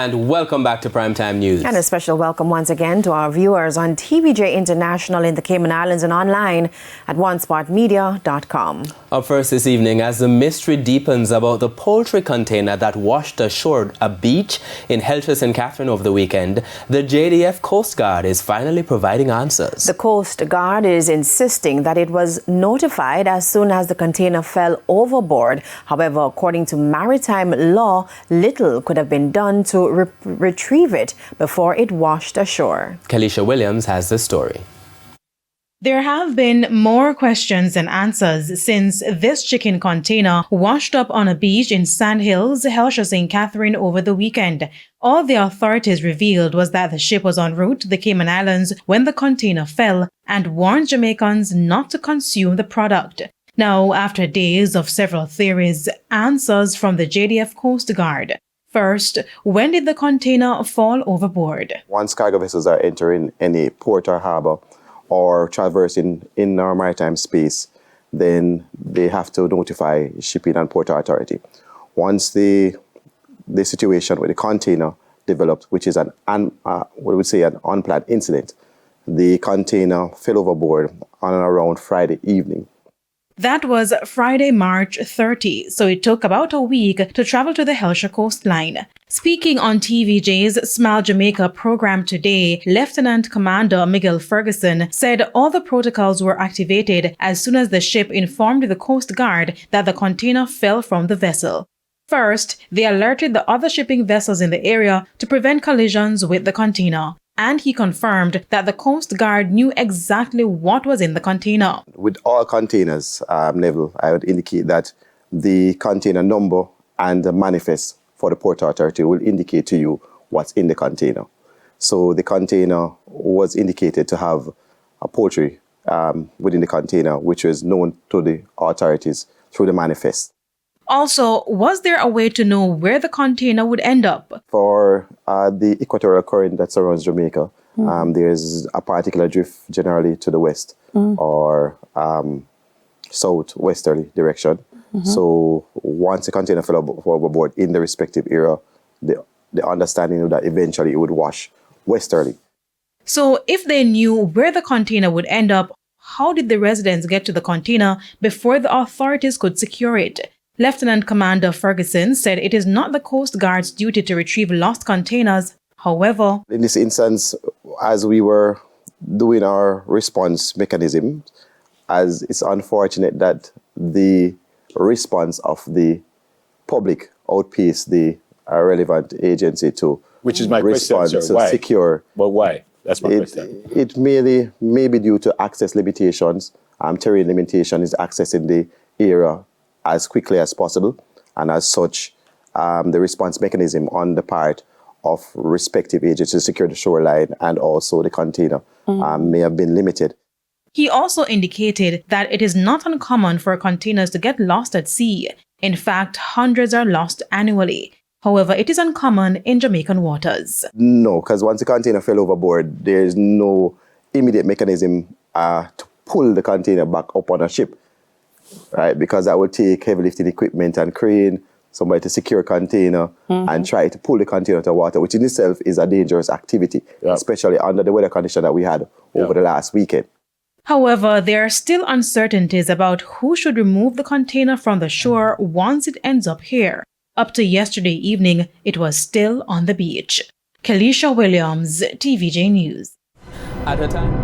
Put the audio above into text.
And welcome back to Primetime News. And a special welcome once again to our viewers on TVJ International in the Cayman Islands and online at onespotmedia.com. Up first this evening, as the mystery deepens about the poultry container that washed ashore a beach in Helter St. Catherine over the weekend, the JDF Coast Guard is finally providing answers. The Coast Guard is insisting that it was notified as soon as the container fell overboard. However, according to maritime law, little could have been done to retrieve it before it washed ashore. Kalisha Williams has the story. There have been more questions than answers since this chicken container washed up on a beach in Sandhills, Helter St. Catherine over the weekend. All the authorities revealed was that the ship was en route to the Cayman Islands when the container fell and warned Jamaicans not to consume the product. Now, after days of several theories, answers from the JDF Coast Guard. First, when did the container fall overboard? Once cargo vessels are entering any port or harbor or traversing in our maritime space, then they have to notify Shipping and Port Authority. Once the situation with the container developed, which is an unplanned incident, the container fell overboard on and around Friday evening. That was Friday, March 30, so it took about a week to travel to the Helter coastline. Speaking on TVJ's Smile Jamaica program today, Lieutenant Commander Miguel Ferguson said all the protocols were activated as soon as the ship informed the Coast Guard that the container fell from the vessel. First, they alerted the other shipping vessels in the area to prevent collisions with the container. And he confirmed that the Coast Guard knew exactly what was in the container. With all containers, Neville, I would indicate that the container number and the manifest for the Port Authority will indicate to you what's in the container. So the container was indicated to have a poultry within the container, which was known to the authorities through the manifest. Also, was there a way to know where the container would end up? For the equatorial current that surrounds Jamaica, there's a particular drift generally to the west or southwesterly direction. So once the container fell overboard in the respective area, the understanding of that eventually it would wash westerly. So if they knew where the container would end up, how did the residents get to the container before the authorities could secure it? Lieutenant Commander Ferguson said it is not the Coast Guard's duty to retrieve lost containers. However, in this instance, as we were doing our response mechanism, as it's unfortunate that the response of the public outpaced the relevant agency to Which is my respond question, sir. to Why? secure. But why? That's my question. It may be due to access limitations. Terrain limitation is accessing the area as quickly as possible, and as such, the response mechanism on the part of respective agencies to secure the shoreline and also the container may have been limited. he also indicated that it is not uncommon for containers to get lost at sea. In fact, hundreds are lost annually. However, it is uncommon in Jamaican waters. No, because once the container fell overboard, there is no immediate mechanism to pull the container back up on a ship. Right, because that would take heavy lifting equipment and crane, somebody to secure a container and try to pull the container to water, which in itself is a dangerous activity, especially under the weather condition that we had over the last weekend. However, there are still uncertainties about who should remove the container from the shore once it ends up here. Up to yesterday evening, it was still on the beach. Kalisha Williams, TVJ News. At a time